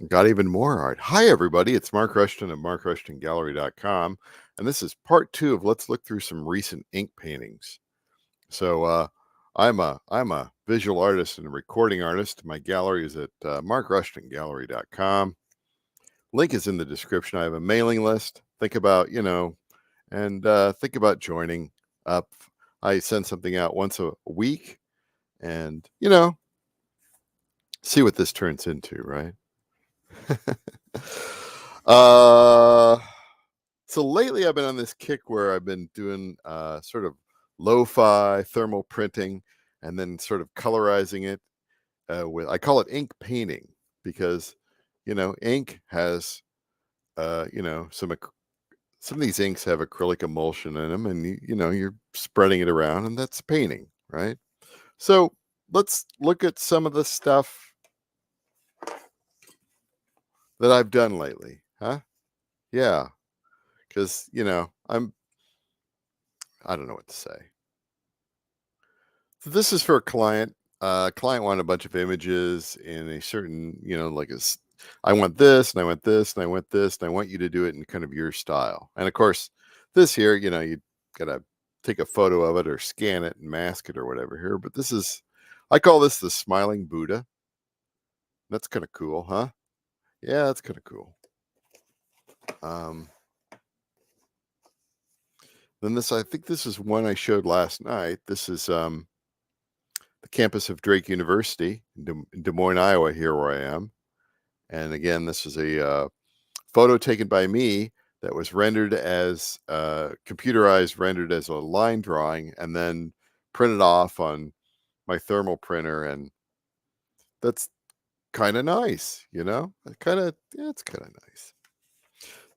Got even more art. Hi, everybody. It's Mark Rushton of markrushtongallery.com. And this is part 2 of Let's Look Through Some Recent Ink Paintings. So I'm a visual artist and a recording artist. My gallery is at markrushtongallery.com. Link is in the description. I have a mailing list. Think about, think about joining up. I send something out once a week and, see what this turns into, right? uh so lately I've been on this kick where I've been doing sort of lo-fi thermal printing and then sort of colorizing it with, I call it ink painting, because ink has some of these inks have acrylic emulsion in them, and you're spreading it around, and that's painting, right? So let's look at some of the stuff that I've done lately, huh? Yeah, because I don't know what to say. So this is for a client. Client wanted a bunch of images in a certain, I want this, and I want this, and I want this, and I want you to do it in kind of your style. And of course, this here, you gotta take a photo of it or scan it and mask it or whatever here. But I call this the smiling Buddha. That's kind of cool, huh? Yeah, that's kind of cool. Then I think this is one I showed last night. This is the campus of Drake University in Des Moines, Iowa, here where I am. And again, this is a photo taken by me that was rendered as computerized, rendered as a line drawing, and then printed off on my thermal printer. And that's kind of nice, it's kind of nice.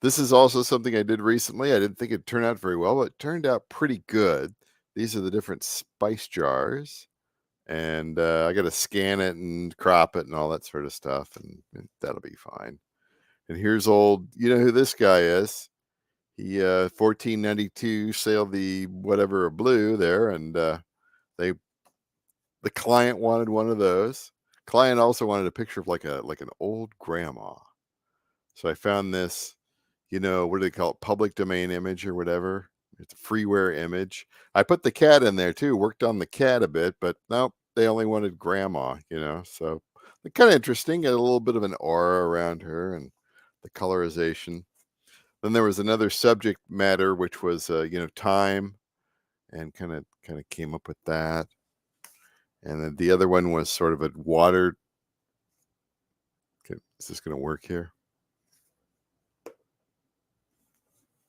This is also something I did recently. I didn't think it'd turn out very well, but it turned out pretty good. These are the different spice jars. And I got to scan it and crop it and all that sort of stuff, and that'll be fine. And here's old, you know who this guy is? He 1492 sailed the whatever blue there, and the client wanted one of those. Client also wanted a picture of like an old grandma. So I found this, what do they call it? Public domain image or whatever. It's a freeware image. I put the cat in there too, worked on the cat a bit, but nope, they only wanted grandma, so kind of interesting. Got a little bit of an aura around her and the colorization. Then there was another subject matter, which was, time, and kind of came up with that. And then the other one was sort of a water. Okay, is this going to work here?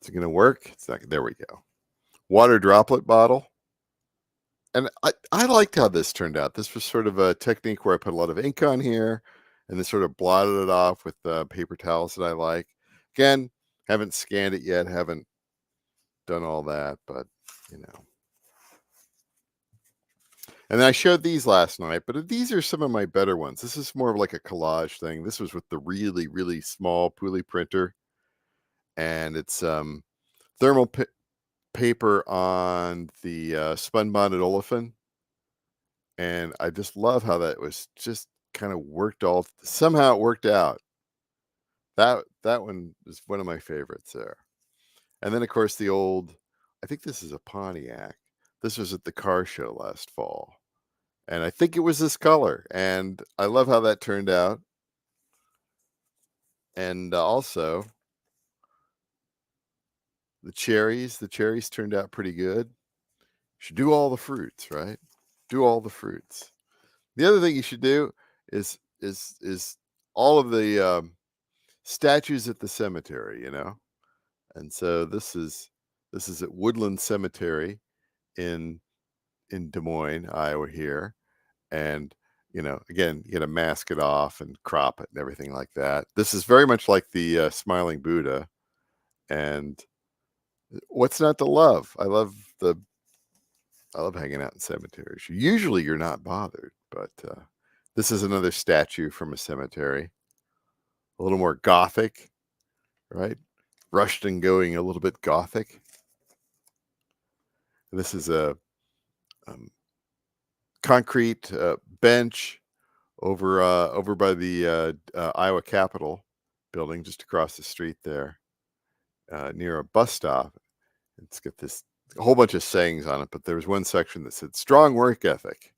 Is it going to work? It's not. There we go. Water droplet bottle. And I liked how this turned out. This was sort of a technique where I put a lot of ink on here and then sort of blotted it off with paper towels that I like. Again, haven't scanned it yet, haven't done all that, but And I showed these last night, but these are some of my better ones. This is more of like a collage thing. This was with the really, really small Pooley printer, and it's thermal paper on the spun bonded olefin. And I just love how that was just kind of somehow it worked out. That one is one of my favorites there. And then of course I think this is a Pontiac. This was at the car show last fall. And I think it was this color. And I love how that turned out. And also the cherries turned out pretty good. Should do all the fruits, right? Do all the fruits. The other thing you should do is all of the statues at the cemetery, And so this is at Woodland Cemetery in Des Moines, Iowa here. And again, you got to mask it off and crop it and everything like that. This is very much like the smiling Buddha. And what's not to love? I love hanging out in cemeteries. Usually you're not bothered, but this is another statue from a cemetery. A little more gothic, right? Rushton going a little bit gothic. This is a concrete bench over by the Iowa Capitol building, just across the street there, near a bus stop. It's got this a whole bunch of sayings on it, but there was one section that said "strong work ethic,"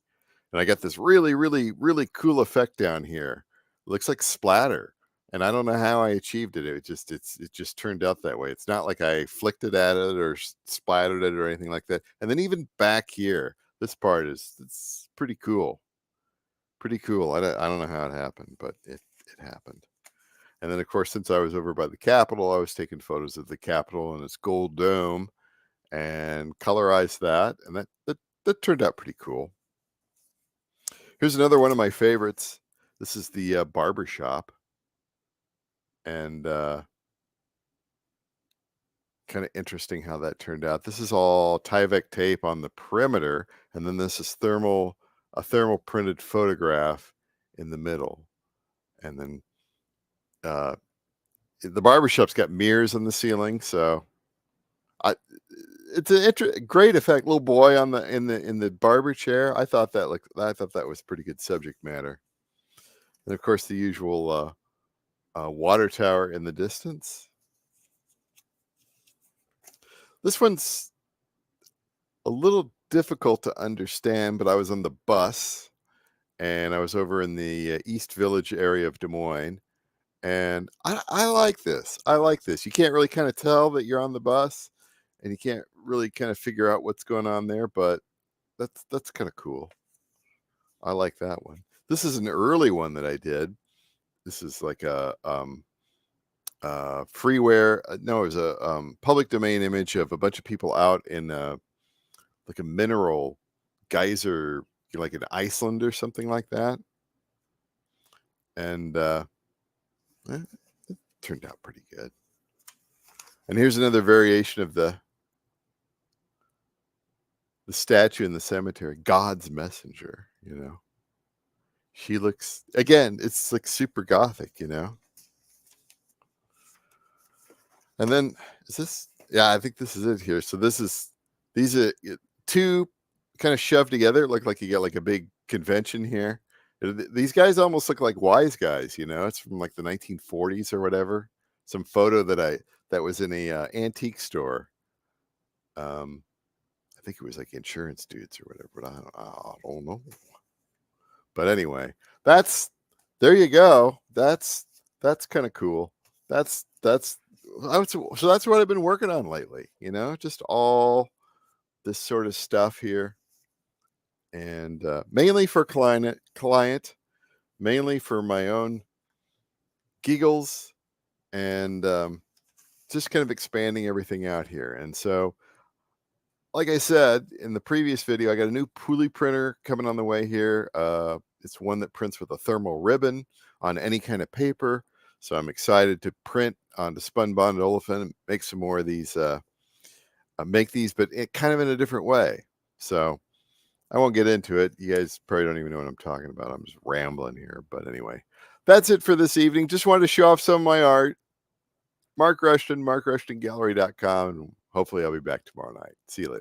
and I got this really, really, really cool effect down here. It looks like splatter, and I don't know how I achieved it. It just turned out that way. It's not like I flicked it at it or splattered it or anything like that. And then even back here, this part it's pretty cool. Pretty cool. I don't know how it happened, but it happened. And then, of course, since I was over by the Capitol, I was taking photos of the Capitol and its gold dome and colorized that, and that turned out pretty cool. Here's another one of my favorites. This is the barber shop, and kind of interesting how that turned out. This is all Tyvek tape on the perimeter, and then this is a thermal printed photograph in the middle, and then the barber shop's got mirrors on the ceiling, so it's a great effect. Little boy on the in the barber chair. I thought that was pretty good subject matter. And of course, the usual water tower in the distance. This one's a little difficult to understand, but I was on the bus and I was over in the East Village area of Des Moines. And I like this. I like this. You can't really kind of tell that you're on the bus, and you can't really kind of figure out what's going on there, but that's kind of cool. I like that one. This is an early one that I did. This is like a freeware. No, it was a public domain image of a bunch of people out in like a mineral geyser, like in Iceland or something like that. And it turned out pretty good. And here's another variation of the statue in the cemetery, God's messenger, She looks, again, it's like super gothic, And then I think this is it here. So these are two kind of shoved together. Look like you got like a big convention here. These guys almost look like wise guys, It's from like the 1940s or whatever. Some photo that was in a antique store. I think it was like insurance dudes or whatever, but I don't know. But anyway, there you go. That's kind of cool. So that's what I've been working on lately, just all this sort of stuff here. And mainly for client, mainly for my own giggles, and just kind of expanding everything out here. And so, like I said in the previous video, I got a new pulley printer coming on the way here. It's one that prints with a thermal ribbon on any kind of paper. So I'm excited to print on the spun bonded olefin and make some more of these, make these, but kind of in a different way. So I won't get into it. You guys probably don't even know what I'm talking about. I'm just rambling here. But anyway, that's it for this evening. Just wanted to show off some of my art. Mark Rushton, MarkRushtonGallery.com. And hopefully I'll be back tomorrow night. See you later.